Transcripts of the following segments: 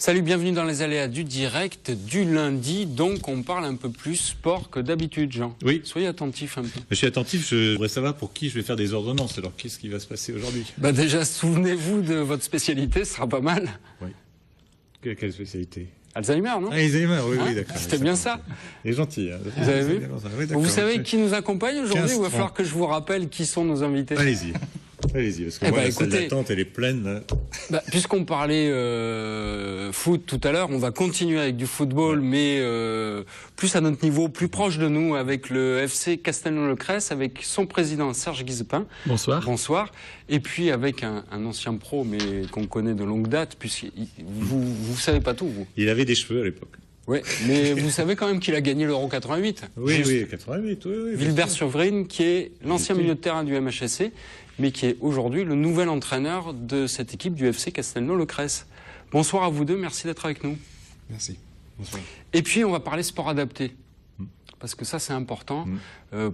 Salut, bienvenue dans les aléas du direct du lundi. Donc, on parle un peu plus sport que d'habitude, Jean. Oui. Soyez attentif un peu. Je suis attentif, je voudrais savoir pour qui je vais faire des ordonnances. Alors, qu'est-ce qui va se passer aujourd'hui? Déjà, souvenez-vous de votre spécialité, ce sera pas mal. Oui. Quelle spécialité? Alzheimer, non? Alzheimer, oui, oui, d'accord. C'était bien ça. Il est gentil. Hein. Vous avez vu? Oui, vous savez qui nous accompagne aujourd'hui ou il va 15, falloir que je vous rappelle qui sont nos invités? Allez-y. Allez-y, parce que moi, la salle d'attente, elle est pleine. Puisqu'on parlait foot tout à l'heure, on va continuer avec du football, mais plus à notre niveau, plus proche de nous, avec le FC Castelnau-le-Cresse, avec son président Serge Guizepin. Bonsoir. Bonsoir. Et puis avec un ancien pro, mais qu'on connaît de longue date, puisque vous savez pas tout, vous. Il avait des cheveux à l'époque. Oui, mais vous savez quand même qu'il a gagné l'Euro 88. Oui, oui, 88, oui. Wilbert-Survrine, qui est l'ancien milieu de terrain du MHSC, mais qui est aujourd'hui le nouvel entraîneur de cette équipe du FC Castelnau-le-Cresse. Bonsoir à vous deux, merci d'être avec nous. Merci. Bonsoir. Et puis on va parler sport adapté, parce que ça c'est important,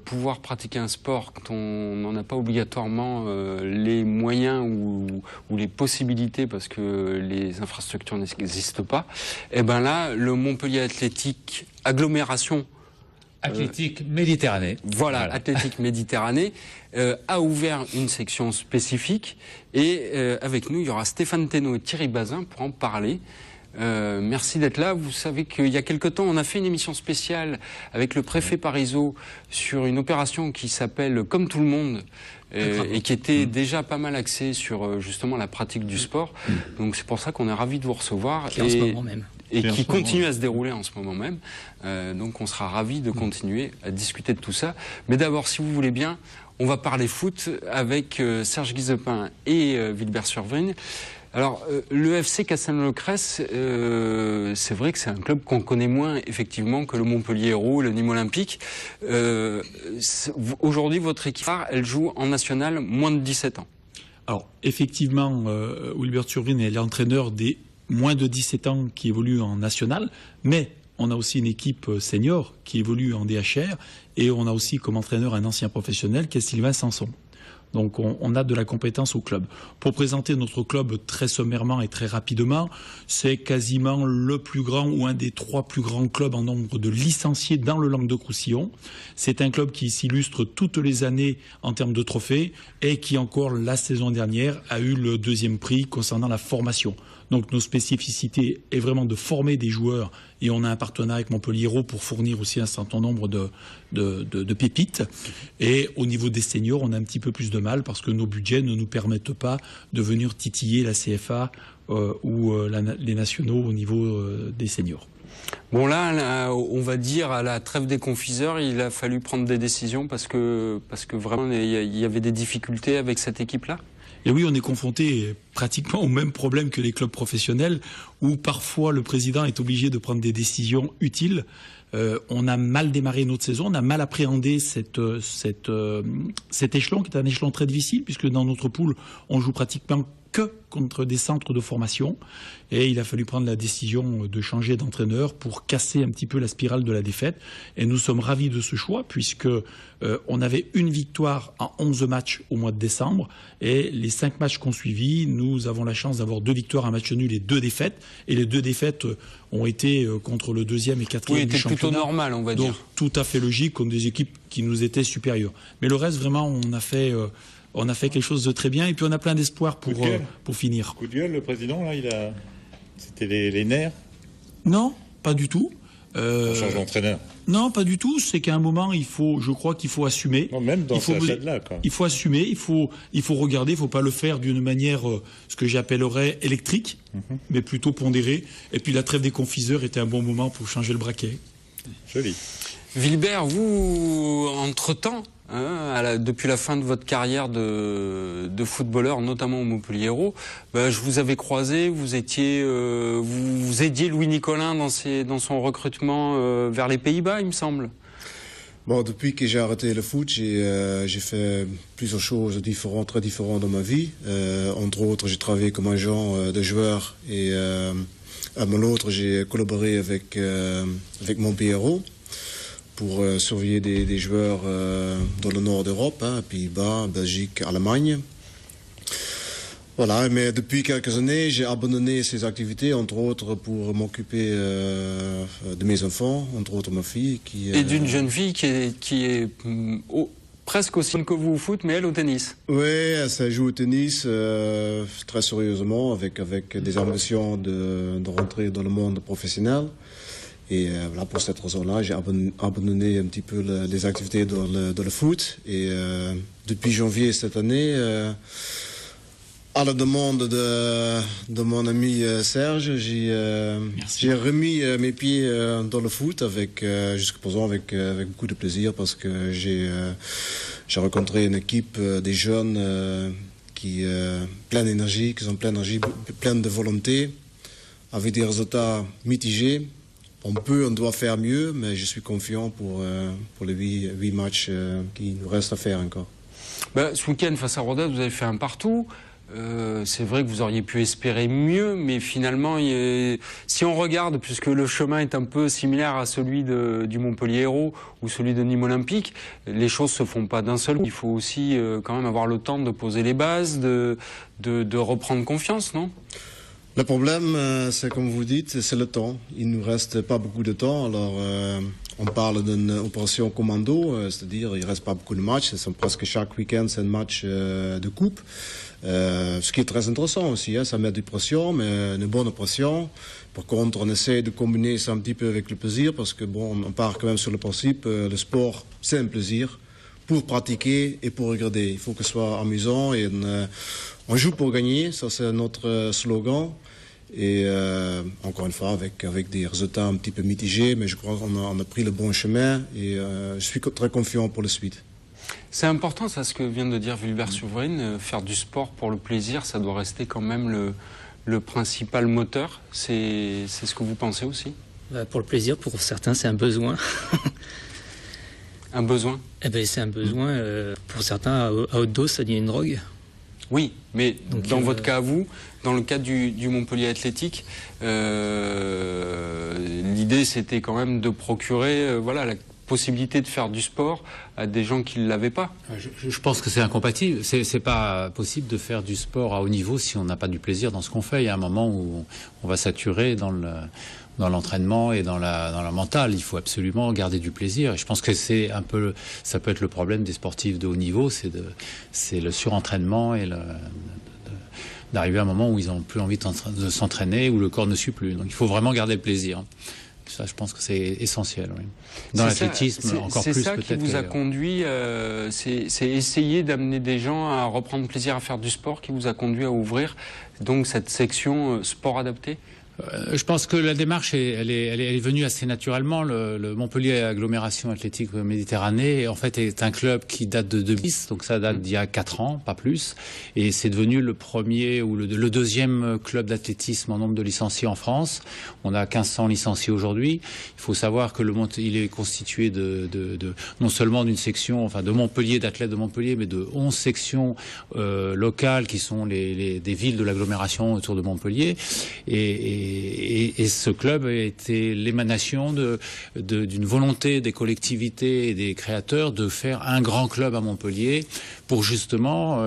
pouvoir pratiquer un sport quand on n'en a pas obligatoirement les moyens ou les possibilités, parce que les infrastructures n'existent pas. Et bien là, le Montpellier Athlétique Agglomération Athlétique Méditerranée. Voilà, Athlétique Méditerranée a ouvert une section spécifique et avec nous, il y aura Stéphane Thénault et Thierry Bazin pour en parler. Merci d'être là. Vous savez qu'il y a quelque temps, on a fait une émission spéciale avec le préfet Parisot sur une opération qui s'appelle Comme tout le monde et qui était déjà pas mal axée sur justement la pratique du sport. Donc c'est pour ça qu'on est ravis de vous recevoir. En ce moment même. Et qui continue à se dérouler en ce moment même. Donc on sera ravis de continuer à discuter de tout ça. Mais d'abord, si vous voulez bien, on va parler foot avec Serge Guizepin et Wilbert-Survrine. Alors, le FC Castelnau-le-Cresse, c'est vrai que c'est un club qu'on connaît moins, effectivement, que le Montpellier Hérault, le Nîmes Olympique. Aujourd'hui, votre équipe, elle joue en national moins de 17 ans. Alors, effectivement, Wilbert-Survrine est l'entraîneur des moins de 17 ans qui évolue en national, mais on a aussi une équipe senior qui évolue en DHR et on a aussi comme entraîneur un ancien professionnel qui est Sylvain Sanson. Donc on a de la compétence au club. Pour présenter notre club très sommairement et très rapidement, c'est quasiment le plus grand ou un des 3 plus grands clubs en nombre de licenciés dans le Languedoc-Roussillon. C'est un club qui s'illustre toutes les années en termes de trophées et qui encore la saison dernière a eu le 2e prix concernant la formation. Donc nos spécificités est vraiment de former des joueurs et on a un partenariat avec Montpellier Hérault pour fournir aussi un certain nombre de pépites. Et au niveau des seniors, on a un petit peu plus de mal parce que nos budgets ne nous permettent pas de venir titiller la CFA ou les nationaux au niveau des seniors. Bon là, on va dire à la trêve des confiseurs, il a fallu prendre des décisions parce que vraiment il y avait des difficultés avec cette équipe-là. Et oui, on est confronté pratiquement au même problème que les clubs professionnels, où parfois le président est obligé de prendre des décisions utiles. On a mal démarré notre saison, on a mal appréhendé cet échelon, qui est un échelon très difficile, puisque dans notre poule, on joue pratiquement que contre des centres de formation. Et il a fallu prendre la décision de changer d'entraîneur pour casser un petit peu la spirale de la défaite. Et nous sommes ravis de ce choix, puisque on avait une victoire en 11 matchs au mois de décembre. Et les 5 matchs qu'on suivi, nous avons la chance d'avoir 2 victoires, un match nul et 2 défaites. Et les 2 défaites ont été contre le 2e et 4e du championnat. Oui, plutôt normal, on va dire. Donc tout à fait logique, contre des équipes qui nous étaient supérieures. Mais le reste, vraiment, on a fait quelque chose de très bien et puis on a plein d'espoir pour finir. Coup de gueule, le président, là, c'était les nerfs? Non, pas du tout. On change d'entraîneur? Non, pas du tout. C'est qu'à un moment, je crois qu'il faut assumer. Non, même dans ce stade-là, quoi. Il faut assumer, il faut regarder, il ne faut pas le faire d'une manière, ce que j'appellerais électrique, mais plutôt pondérée. Et puis la trêve des confiseurs était un bon moment pour changer le braquet. Joli. Wilbert, vous, entre-temps, depuis la fin de votre carrière de footballeur, notamment au Montpellier Hérault, je vous avais croisé, vous aidiez Louis Nicolin dans son recrutement vers les Pays-Bas, il me semble. Bon, depuis que j'ai arrêté le foot, j'ai fait plusieurs choses très différentes dans ma vie. Entre autres, j'ai travaillé comme agent de joueurs et à mon autre, j'ai collaboré avec Montpellier Hérault pour surveiller des joueurs dans le nord d'Europe, Pays-Bas, Belgique, Allemagne. Voilà, mais depuis quelques années, j'ai abandonné ces activités, entre autres pour m'occuper de mes enfants, entre autres ma fille. Et d'une jeune fille qui est presque aussi bonne que vous au foot, mais elle au tennis. Oui, elle joue au tennis très sérieusement, avec des ambitions de rentrer dans le monde professionnel. Et voilà, pour cette raison-là, j'ai abandonné un petit peu les activités dans le foot. Et depuis janvier cette année, à la demande de mon ami Serge, j'ai remis mes pieds dans le foot jusqu'à présent avec beaucoup de plaisir, parce que j'ai rencontré une équipe des jeunes qui pleine d'énergie, qui sont pleine de volonté, avec des résultats mitigés. On doit faire mieux, mais je suis confiant pour les 8 matchs qui nous restent à faire encore. Ce week-end, face à Rodez, vous avez fait un partout. C'est vrai que vous auriez pu espérer mieux, mais finalement, si on regarde, puisque le chemin est un peu similaire à celui du Montpellier Hérault ou celui de Nîmes Olympique, les choses se font pas d'un seul coup. Il faut aussi quand même avoir le temps de poser les bases, de reprendre confiance, non ? Le problème, c'est comme vous dites, c'est le temps. Il ne nous reste pas beaucoup de temps. Alors, on parle d'une opération commando, c'est-à-dire il ne reste pas beaucoup de matchs. Presque chaque week-end, c'est un match de coupe. Ce qui est très intéressant aussi, ça met du pression, mais une bonne pression. Par contre, on essaie de combiner ça un petit peu avec le plaisir, parce que on part quand même sur le principe, le sport, c'est un plaisir pour pratiquer et pour regarder. Il faut que ce soit amusant et on joue pour gagner, ça c'est notre slogan. Et encore une fois, avec des résultats un petit peu mitigés, mais je crois qu'on a pris le bon chemin et je suis très confiant pour la suite. C'est important, ça, ce que vient de dire Wilbert Souverine, faire du sport pour le plaisir, ça doit rester quand même le principal moteur. C'est ce que vous pensez aussi ? Pour le plaisir, pour certains, c'est un besoin. Un besoin ? C'est un besoin. Pour certains, à haute dose, ça devient une drogue. Oui, mais donc, dans votre cas à vous, dans le cas du Montpellier Athlétique, l'idée c'était quand même de procurer la possibilité de faire du sport à des gens qui ne l'avaient pas. Je pense que c'est incompatible. C'est pas possible de faire du sport à haut niveau si on n'a pas du plaisir dans ce qu'on fait. Il y a un moment où on va saturer dans l'entraînement et dans la mentale. Il faut absolument garder du plaisir. Et je pense que ça peut être le problème des sportifs de haut niveau, c'est le surentraînement et d'arriver à un moment où ils n'ont plus envie de s'entraîner, où le corps ne suit plus. Donc il faut vraiment garder le plaisir. Ça, je pense que c'est essentiel. Oui. Dans l'athlétisme, encore plus peut-être. C'est ça qui vous a conduit, c'est essayer d'amener des gens à reprendre plaisir à faire du sport qui vous a conduit à ouvrir donc cette section sport adapté ? Je pense que la démarche, elle est venue assez naturellement. Le Montpellier Agglomération Athlétique Méditerranée, en fait, est un club qui date de 2010, donc ça date d'il y a 4 ans, pas plus. Et c'est devenu le premier ou le deuxième club d'athlétisme en nombre de licenciés en France. On a 1500 licenciés aujourd'hui. Il faut savoir que il est constitué non seulement d'une section, de Montpellier, d'athlètes de Montpellier, mais de 11 sections locales qui sont des villes de l'agglomération autour de Montpellier. Et ce club a été l'émanation d'une volonté des collectivités et des créateurs de faire un grand club à Montpellier pour justement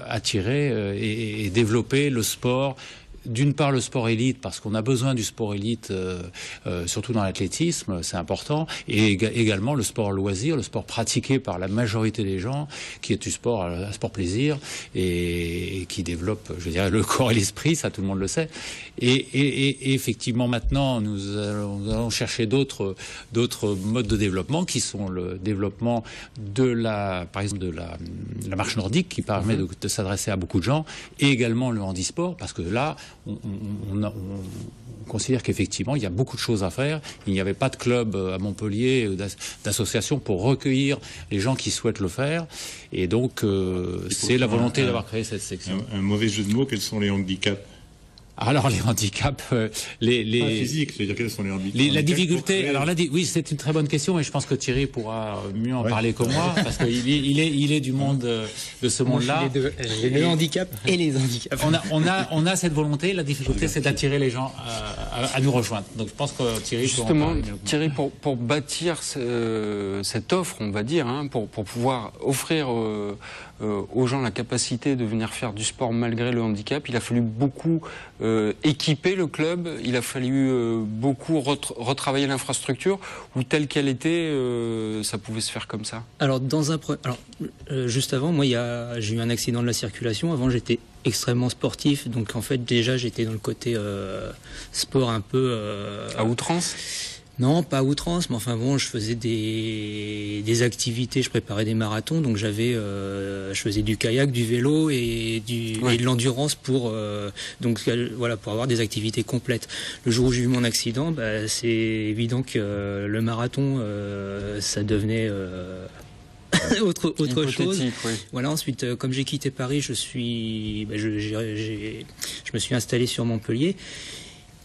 attirer et développer le sport. D'une part le sport élite, parce qu'on a besoin du sport élite, surtout dans l'athlétisme, c'est important, et également le sport loisir, le sport pratiqué par la majorité des gens, qui est du sport, un sport plaisir, et qui développe, je dirais, le corps et l'esprit, ça tout le monde le sait. Et effectivement, maintenant, nous allons chercher d'autres modes de développement, qui sont le développement par exemple, de la marche nordique, qui permet de s'adresser à beaucoup de gens, et également le handisport, parce que là, on considère qu'effectivement, il y a beaucoup de choses à faire. Il n'y avait pas de club à Montpellier, d'association pour recueillir les gens qui souhaitent le faire. Et donc, c'est la volonté d'avoir créé cette section. Un mauvais jeu de mots, quels sont les handicaps ? Alors les handicaps, Pas physiques, c'est-à-dire quels sont les handicaps ? La difficulté. Alors là, oui, c'est une très bonne question, et je pense que Thierry pourra mieux en parler que moi, parce qu'il est du monde de ce monde-là. J'ai les handicaps et les handicaps. On a cette volonté. La difficulté, c'est d'attirer les gens à nous rejoindre. Donc je pense que Thierry. Justement, Thierry, pour bâtir cette offre, on va dire, pour pouvoir offrir aux gens la capacité de venir faire du sport malgré le handicap. Il a fallu beaucoup équiper le club, il a fallu beaucoup retravailler l'infrastructure, ou telle qu'elle était, ça pouvait se faire comme ça. Alors, juste avant, moi, j'ai eu un accident de la circulation. Avant, j'étais extrêmement sportif, donc en fait, déjà, j'étais dans le côté sport un peu... À outrance ? Non, pas à outrance, mais enfin bon, je faisais des activités, je préparais des marathons, donc je faisais du kayak, du vélo et de l'endurance pour avoir des activités complètes. Le jour où j'ai eu mon accident, c'est évident que le marathon, ça devenait autre chose. Oui. Voilà. Ensuite, comme j'ai quitté Paris, je me suis installé sur Montpellier.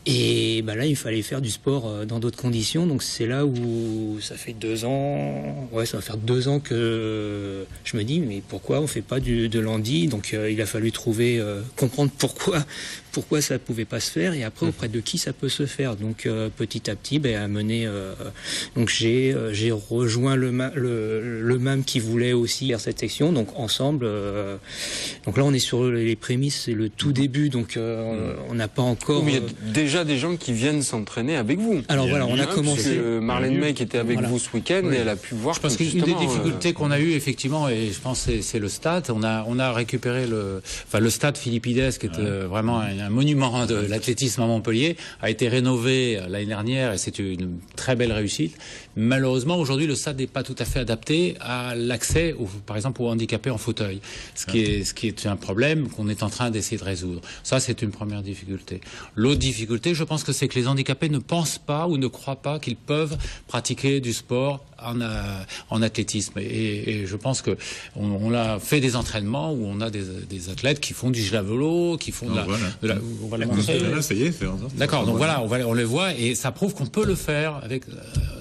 Et là, il fallait faire du sport dans d'autres conditions. Donc c'est là où ça fait 2 ans. Ouais, ça va faire 2 ans que je me dis, mais pourquoi on fait pas de l'handi? Donc il a fallu comprendre pourquoi ça pouvait pas se faire, et après auprès de qui ça peut se faire. Donc petit à petit, à mener. Donc j'ai rejoint le MAM qui voulait aussi faire cette section. Donc ensemble. Donc là, on est sur les prémices, c'est le tout début. Donc on n'a pas encore. Il y a déjà des gens qui viennent s'entraîner avec vous. Alors voilà, on a commencé. Marlène May qui était avec vous ce week-end, et elle a pu voir. Je pense qu'une des difficultés qu'on a eues effectivement, et je pense que c'est le stade. On a récupéré le stade Philippides, qui était vraiment un monument de l'athlétisme à Montpellier, a été rénové l'année dernière, et c'est une très belle réussite. Malheureusement, aujourd'hui, le stade n'est pas tout à fait adapté à l'accès, par exemple, aux handicapés en fauteuil, ce qui est un problème qu'on est en train d'essayer de résoudre. Ça, c'est une première difficulté. L'autre difficulté, je pense que c'est que les handicapés ne pensent pas ou ne croient pas qu'ils peuvent pratiquer du sport en athlétisme. Et je pense que on a fait des entraînements où on a des athlètes qui font du javelot, qui font on va le montrer. Ça y est, d'accord. Donc voilà, on le voit, et ça prouve qu'on peut le faire avec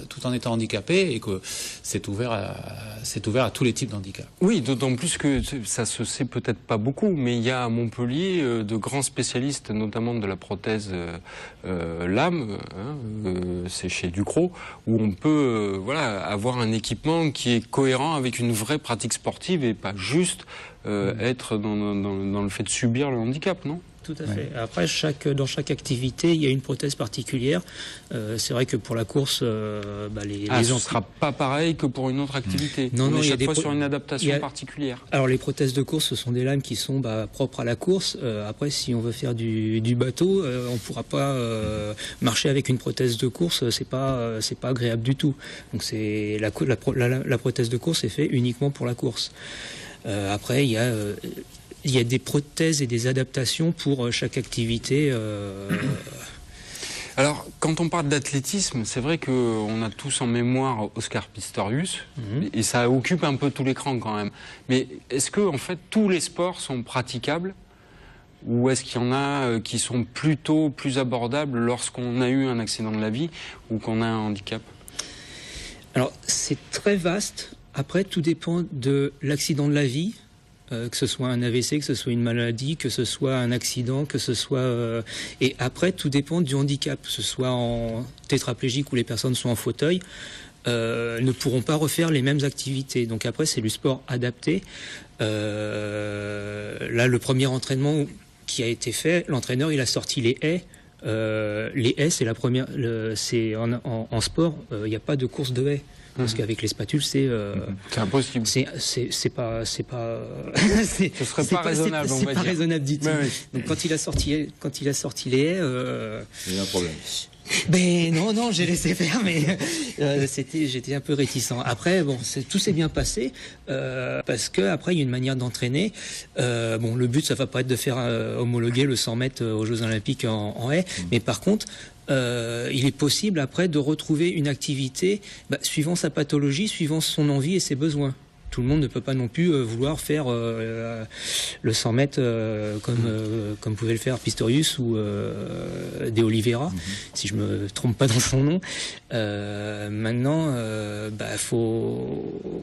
tout en étant handicapé, et que c'est ouvert à tous les types de handicap. Oui, d'autant plus que ça se sait peut-être pas beaucoup, mais il y a à Montpellier de grands spécialistes, notamment de la prothèse lame, c'est chez Ducrot, où on peut avoir un équipement qui est cohérent avec une vraie pratique sportive, et pas juste être dans le fait de subir le handicap, non ? Tout à fait. Après, dans chaque activité, il y a une prothèse particulière. C'est vrai que pour la course, ce ne sera pas pareil que pour une autre activité. On est chaque fois sur une adaptation particulière. Alors, les prothèses de course, ce sont des lames qui sont propres à la course. Après, si on veut faire du bateau, on ne pourra pas marcher avec une prothèse de course. C'est pas agréable du tout. Donc, la prothèse de course est faite uniquement pour la course. Après, il y a des prothèses et des adaptations pour chaque activité. Alors, quand on parle d'athlétisme, c'est vrai qu'on a tous en mémoire Oscar Pistorius, et ça occupe un peu tout l'écran quand même. Mais est-ce que, en fait, tous les sports sont praticables, ou est-ce qu'il y en a qui sont plutôt plus abordables lorsqu'on a eu un accident de la vie ou qu'on a un handicap? Alors, c'est très vaste. Après, tout dépend de l'accident de la vie. Que ce soit un AVC, que ce soit une maladie, que ce soit un accident, que ce soit... Et après, tout dépend du handicap, que ce soit en tétraplégique ou les personnes sont en fauteuil, ne pourront pas refaire les mêmes activités. Donc après, c'est du sport adapté. Là, le premier entraînement qui a été fait, l'entraîneur, il a sorti les haies. Les haies, c'est la première... en sport, il n'y a pas de course de haies. Parce qu'avec les spatules, c'est impossible. Ce serait pas raisonnable, on va dire. C'est pas raisonnable, dit-il. Oui. Donc quand il a sorti les haies, il y a un problème. Ben non, j'ai laissé faire, mais j'étais un peu réticent. Après, tout s'est bien passé parce que après il y a une manière d'entraîner. Le but, ça va pas être de faire homologuer le 100 mètres aux Jeux Olympiques en haie, mais par contre. Il est possible après de retrouver une activité suivant sa pathologie, suivant son envie et ses besoins. Tout le monde ne peut pas non plus vouloir faire le 100 mètres comme pouvait le faire Pistorius ou De Oliveira, si je me trompe pas dans son nom. Maintenant,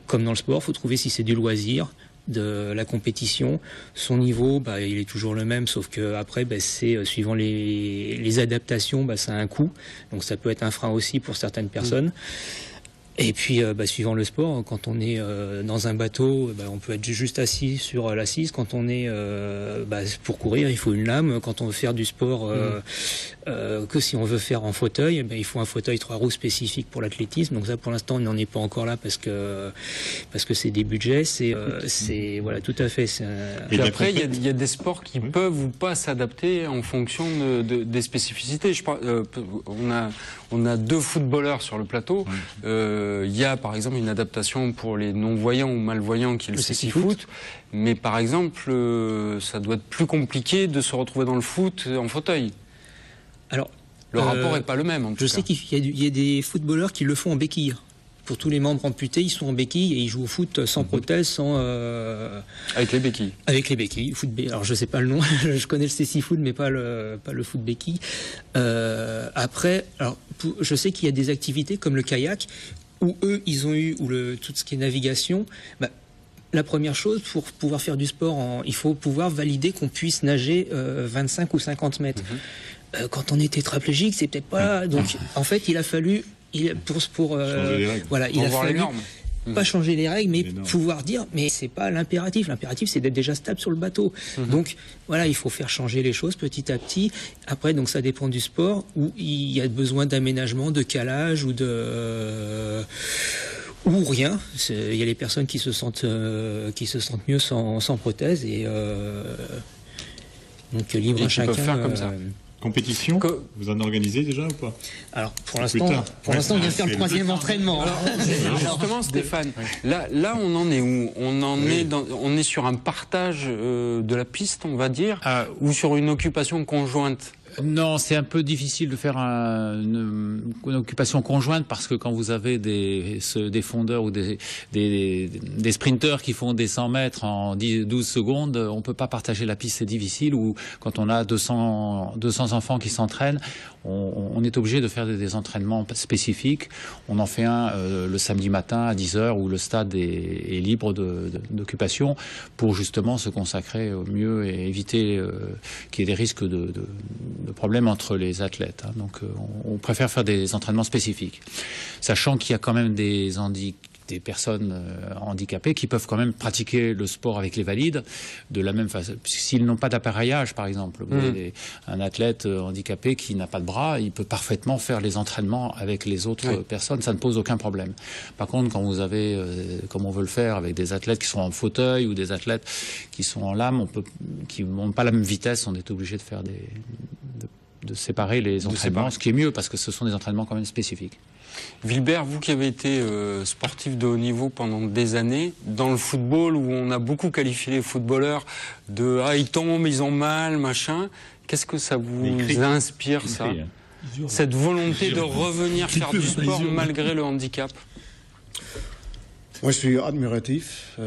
comme dans le sport, faut trouver si c'est du loisir, de la compétition. Son niveau, il est toujours le même, sauf que après, c'est suivant les adaptations, ça a un coût. Donc ça peut être un frein aussi pour certaines personnes. Et puis, suivant le sport, quand on est dans un bateau, on peut être juste assis sur l'assise. Quand on est pour courir, il faut une lame. Quand on veut faire du sport, que si on veut faire en fauteuil, il faut un fauteuil 3 roues spécifique pour l'athlétisme. Donc ça, pour l'instant, on n'en est pas encore là parce que c'est des budgets. C'est voilà, tout à fait. Et après, il y a des sports qui peuvent ou pas s'adapter en fonction des spécificités. On a 2 footballeurs sur le plateau. Il y a par exemple une adaptation pour les non-voyants ou malvoyants qui est le cécifoot. Mais par exemple, ça doit être plus compliqué de se retrouver dans le foot en fauteuil. Alors, le rapport n'est pas le même en tout cas. Je sais qu'il y a des footballeurs qui le font en béquille. Pour tous les membres amputés, ils sont en béquille et ils jouent au foot sans prothèse, sans... Avec les béquilles. Avec les béquilles. Alors je sais pas le nom, je connais le cécifoot, mais pas le foot béquille. Après, je sais qu'il y a des activités comme le kayak, où eux, ils ont eu, tout ce qui est navigation... La première chose, pour pouvoir faire du sport, il faut pouvoir valider qu'on puisse nager 25 ou 50 mètres. Quand on est tétraplégique, c'est peut-être pas... Donc, en fait, il a fallu... changer les règles. Voilà, il a fallu pas changer les règles, mais pouvoir dire, mais c'est pas l'impératif. L'impératif, c'est d'être déjà stable sur le bateau. Donc, voilà, il faut faire changer les choses petit à petit. Après, donc, ça dépend du sport, où il y a besoin d'aménagement, de calage ou rien. Il y a les personnes qui se sentent mieux sans prothèse et donc libre à chacun. Peuvent faire comme ça. Compétition, vous en organisez déjà ou pas? Alors pour l'instant, on vient faire le 3e entraînement. Alors, justement, Stéphane, là, on en est où? On est sur un partage de la piste, on va dire, ou sur une occupation conjointe? Non, c'est un peu difficile de faire une occupation conjointe parce que quand vous avez des fondeurs ou des sprinteurs qui font des 100 mètres en 12 secondes, on peut pas partager la piste, c'est difficile. Ou quand on a 200 enfants qui s'entraînent, on est obligé de faire des entraînements spécifiques. On en fait un le samedi matin à 10h où le stade est libre d'occupation pour justement se consacrer au mieux et éviter qu'il y ait des risques de problèmes entre les athlètes. Donc on préfère faire des entraînements spécifiques. Sachant qu'il y a quand même des personnes handicapées qui peuvent quand même pratiquer le sport avec les valides de la même façon. S'ils n'ont pas d'appareillage, par exemple, un athlète handicapé qui n'a pas de bras, il peut parfaitement faire les entraînements avec les autres personnes, ça ne pose aucun problème. Par contre, quand vous avez, comme on veut le faire, avec des athlètes qui sont en fauteuil ou des athlètes qui sont en lame, qui n'ont pas la même vitesse, on est obligé de faire de séparer les entraînements, ce qui est mieux parce que ce sont des entraînements quand même spécifiques. Wilbert, vous qui avez été sportif de haut niveau pendant des années, dans le football où on a beaucoup qualifié les footballeurs de « ah, ils tombent, ils ont mal, machin », qu'est-ce que ça vous inspire, ça? Cette volonté de revenir faire du sport malgré le handicap? Moi, je suis admiratif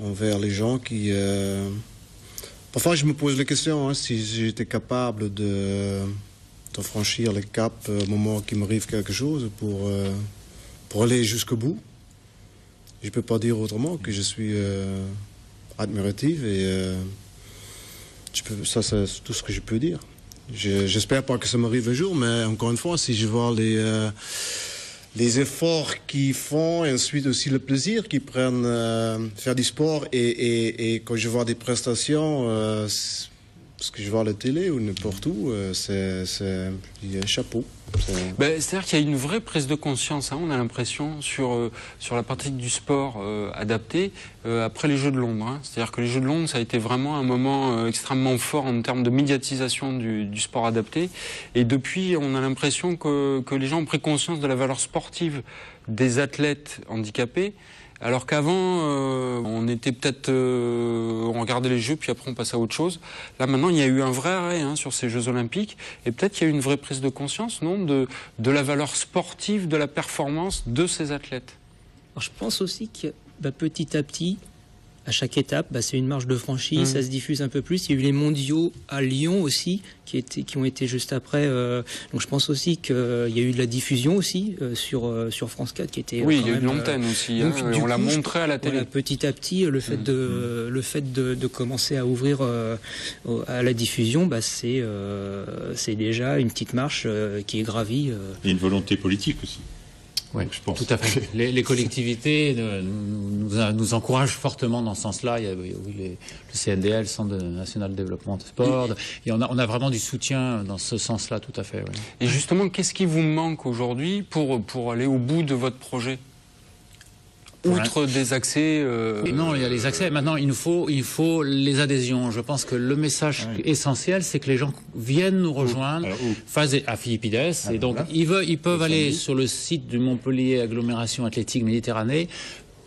envers les gens qui... Parfois, je me pose la question si j'étais capable de franchir le cap au moment qu'il m'arrive quelque chose pour aller jusqu'au bout. Je ne peux pas dire autrement que je suis admiratif et ça c'est tout ce que je peux dire. J'espère pas que ça m'arrive un jour, mais encore une fois, si je vois les efforts qu'ils font et ensuite aussi le plaisir qu'ils prennent faire du sport et quand je vois des prestations, ce que je vois à la télé ou n'importe où, il y a un chapeau. C'est-à-dire qu'il y a une vraie prise de conscience, on a l'impression, sur la pratique du sport adapté après les Jeux de Londres. C'est-à-dire que les Jeux de Londres, ça a été vraiment un moment extrêmement fort en termes de médiatisation du sport adapté. Et depuis, on a l'impression que les gens ont pris conscience de la valeur sportive des athlètes handicapés. Alors qu'avant, on était peut-être, on regardait les Jeux, puis après on passait à autre chose. Là maintenant, il y a eu un vrai arrêt sur ces Jeux Olympiques, et peut-être qu'il y a eu une vraie prise de conscience, non, de la valeur sportive, de la performance de ces athlètes. Alors, je pense aussi que petit à petit, à chaque étape, c'est une marge de franchise, ça se diffuse un peu plus. Il y a eu les mondiaux à Lyon aussi, qui ont été juste après. Donc je pense aussi qu'il y a eu de la diffusion aussi sur France 4 qui était. Oui, il y a eu de l'antenne aussi. Donc, on l'a montré à la télé. Petit à petit, le fait de commencer à ouvrir à la diffusion, c'est déjà une petite marche qui est gravie. Il y a une volonté politique aussi. Oui, je pense. Tout à fait. Les collectivités nous encouragent fortement dans ce sens-là. Il y a le CNDL, Centre national de développement de sport, et on a vraiment du soutien dans ce sens-là, tout à fait. Oui. Et justement, qu'est-ce qui vous manque aujourd'hui pour aller au bout de votre projet ? Outre des accès... Non, il y a les accès. Maintenant, il faut les adhésions. Je pense que le message essentiel, c'est que les gens viennent nous rejoindre à Philippides. Et donc, ils peuvent aller sur le site du Montpellier Agglomération Athlétique Méditerranée,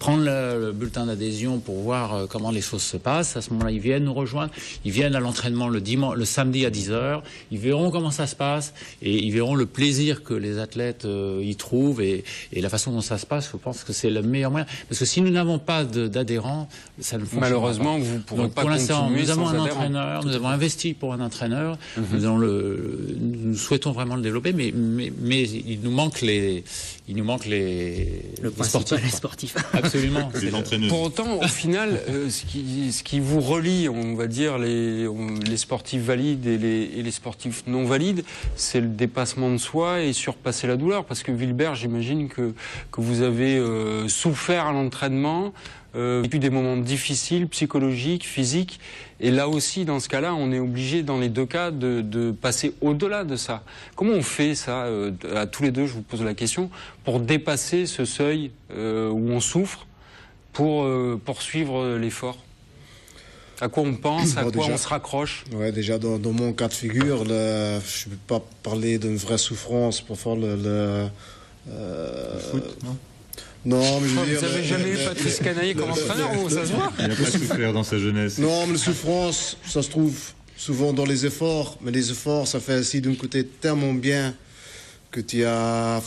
prendre le bulletin d'adhésion pour voir comment les choses se passent. À ce moment-là, ils viennent nous rejoindre. Ils viennent à l'entraînement le samedi à 10h. Ils verront comment ça se passe et ils verront le plaisir que les athlètes y trouvent et la façon dont ça se passe. Je pense que c'est le meilleur moyen. Parce que si nous n'avons pas d'adhérents, ça ne fonctionne pas. Malheureusement, vous ne pourrez donc, pas pour l'instant, continuer nous avons sans un adhérents. entraîneur, nous avons investi pour un entraîneur. Nous souhaitons vraiment le développer, mais il nous manque les sportifs. Les sportifs. Absolument. Les entraîneurs. Pour autant, au final, ce qui vous relie, on va dire, les sportifs valides et les sportifs non valides, c'est le dépassement de soi et surpasser la douleur. Parce que Wilbert, j'imagine que vous avez souffert à l'entraînement, vécu des moments difficiles, psychologiques, physiques. Et là aussi, dans ce cas-là, on est obligé, dans les deux cas, de passer au-delà de ça. Comment on fait ça, à tous les deux, je vous pose la question, pour dépasser ce seuil où on souffre, pour poursuivre l'effort? À quoi on pense, à quoi on se raccroche? Ouais, déjà, dans mon cas de figure, je ne peux pas parler d'une vraie souffrance pour faire le foot, non? Non, mais je veux Vous dire... n'avez jamais eu Patrice Canaille comme entraîneur, ça se voit? Il n'a pas souffert dans sa jeunesse. Non, mais la souffrance, ça se trouve souvent dans les efforts. Mais les efforts, ça fait aussi d'un côté tellement bien que tu as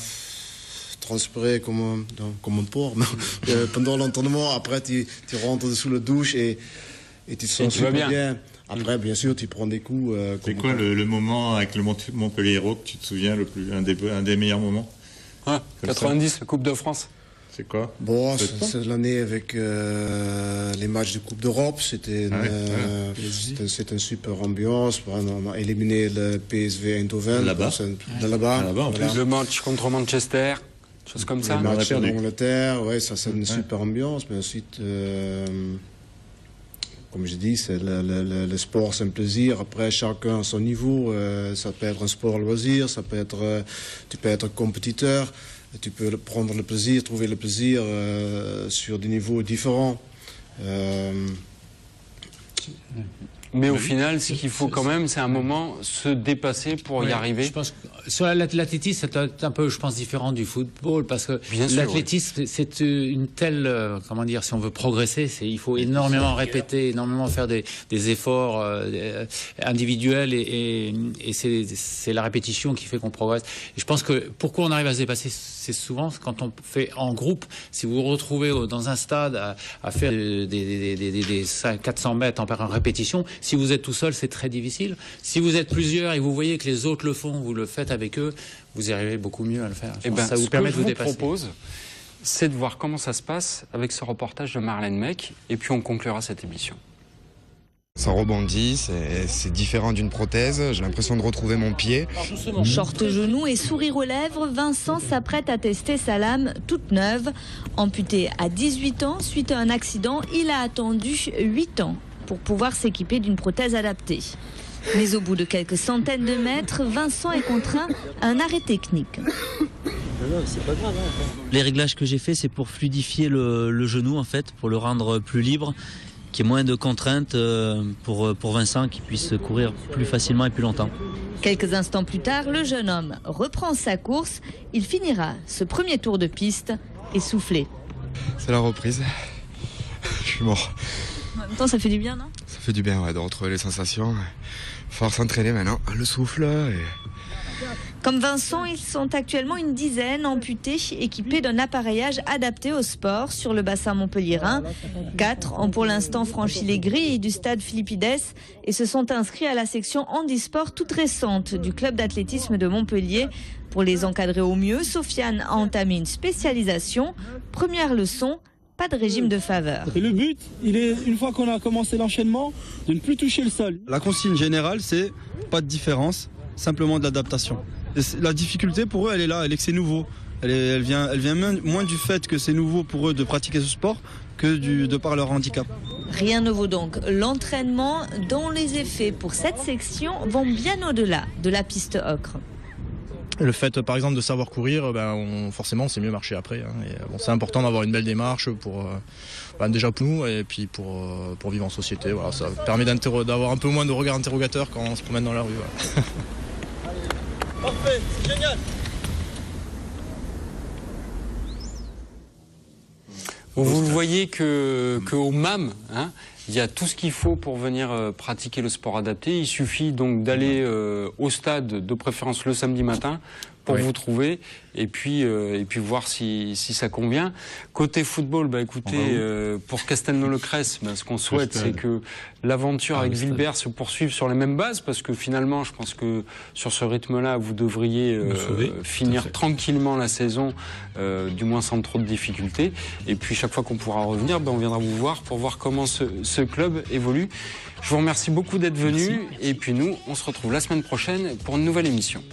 transpiré comme un porc. Pendant l'entraînement, après, tu rentres sous la douche et tu te sens super bien. Après, bien sûr, tu prends des coups. C'est quoi le moment avec le Montpellier Hérault que tu te souviens, un des meilleurs moments? 90, la Coupe de France. C'est quoi? Bon, c'est l'année avec les matchs de Coupe d'Europe. C'était une super ambiance. On a éliminé le PSV Eindhoven. Là-bas. Voilà. Le match contre Manchester, choses comme ça. Le match en Angleterre, ouais, ça c'est une super ambiance. Mais ensuite, comme je dis, c'est le sport, c'est un plaisir. Après, chacun à son niveau. Ça peut être un sport loisir, tu peux être compétiteur. Tu peux prendre le plaisir, trouver le plaisir sur des niveaux différents. Mais au final, ce qu'il faut quand même, c'est un moment se dépasser pour y arriver. Je pense que sur l'athlétisme, c'est un peu, je pense, différent du football parce que l'athlétisme, c'est une telle, comment dire, si on veut progresser, il faut énormément répéter, énormément faire des efforts individuels et c'est la répétition qui fait qu'on progresse. Et je pense que pourquoi on arrive à se dépasser, c'est souvent quand on fait en groupe. Si vous vous retrouvez dans un stade à faire des 400 mètres en répétition, si vous êtes tout seul, c'est très difficile. Si vous êtes plusieurs et vous voyez que les autres le font, vous le faites avec eux, vous y arrivez beaucoup mieux à le faire. Ça vous permet de vous dépasser. Ce que je vous propose, c'est de voir comment ça se passe avec ce reportage de Marlène Mech, et puis on conclura cette émission. Ça rebondit, c'est différent d'une prothèse, j'ai l'impression de retrouver mon pied. Short genou et sourire aux lèvres, Vincent s'apprête à tester sa lame toute neuve. Amputé à 18 ans suite à un accident, il a attendu 8 ans pour pouvoir s'équiper d'une prothèse adaptée. Mais au bout de quelques centaines de mètres, Vincent est contraint à un arrêt technique. C'est pas grave, les réglages que j'ai faits, c'est pour fluidifier le genou, en fait, pour le rendre plus libre, qu'il y ait moins de contraintes pour Vincent, qui puisse courir plus facilement et plus longtemps. Quelques instants plus tard, le jeune homme reprend sa course. Il finira ce premier tour de piste essoufflé. C'est la reprise. Je suis mort. En même temps, ça fait du bien, non? Ça fait du bien, ouais, de retrouver les sensations. Faut s'entraîner maintenant, le souffle. Comme Vincent, ils sont actuellement une dizaine amputés, équipés d'un appareillage adapté au sport sur le bassin montpelliérain. 4 ont pour l'instant franchi les grilles du stade Philippides et se sont inscrits à la section handisport toute récente du club d'athlétisme de Montpellier. Pour les encadrer au mieux, Sofiane a entamé une spécialisation. Première leçon, pas de régime de faveur. Et le but, il est, une fois qu'on a commencé l'enchaînement, de ne plus toucher le sol. La consigne générale, c'est pas de différence, simplement de l'adaptation. La difficulté pour eux, elle est là, elle est que c'est nouveau. elle vient moins du fait que c'est nouveau pour eux de pratiquer ce sport que de par leur handicap. Rien ne vaut donc l'entraînement dont les effets pour cette section vont bien au-delà de la piste ocre. Le fait, par exemple, de savoir courir, forcément, on sait mieux marcher après. C'est important d'avoir une belle démarche déjà pour nous et puis pour vivre en société. Voilà, ça permet d'avoir un peu moins de regard interrogateur quand on se promène dans la rue. Voilà. Parfait, c'est génial. Vous le voyez qu'au MAM, il y a tout ce qu'il faut pour venir pratiquer le sport adapté. Il suffit donc d'aller au stade, de préférence le samedi matin, pour vous trouver et puis voir si ça convient. Côté football, écoutez, pour Castelnau-le-Crès, ce qu'on souhaite, c'est que l'aventure avec Vilbert se poursuive sur les mêmes bases, parce que finalement, je pense que sur ce rythme-là, vous devriez finir tranquillement la saison, du moins sans trop de difficultés. Et puis chaque fois qu'on pourra revenir, on viendra vous voir pour voir comment ce club évolue. Je vous remercie beaucoup d'être venu. Et puis nous, on se retrouve la semaine prochaine pour une nouvelle émission.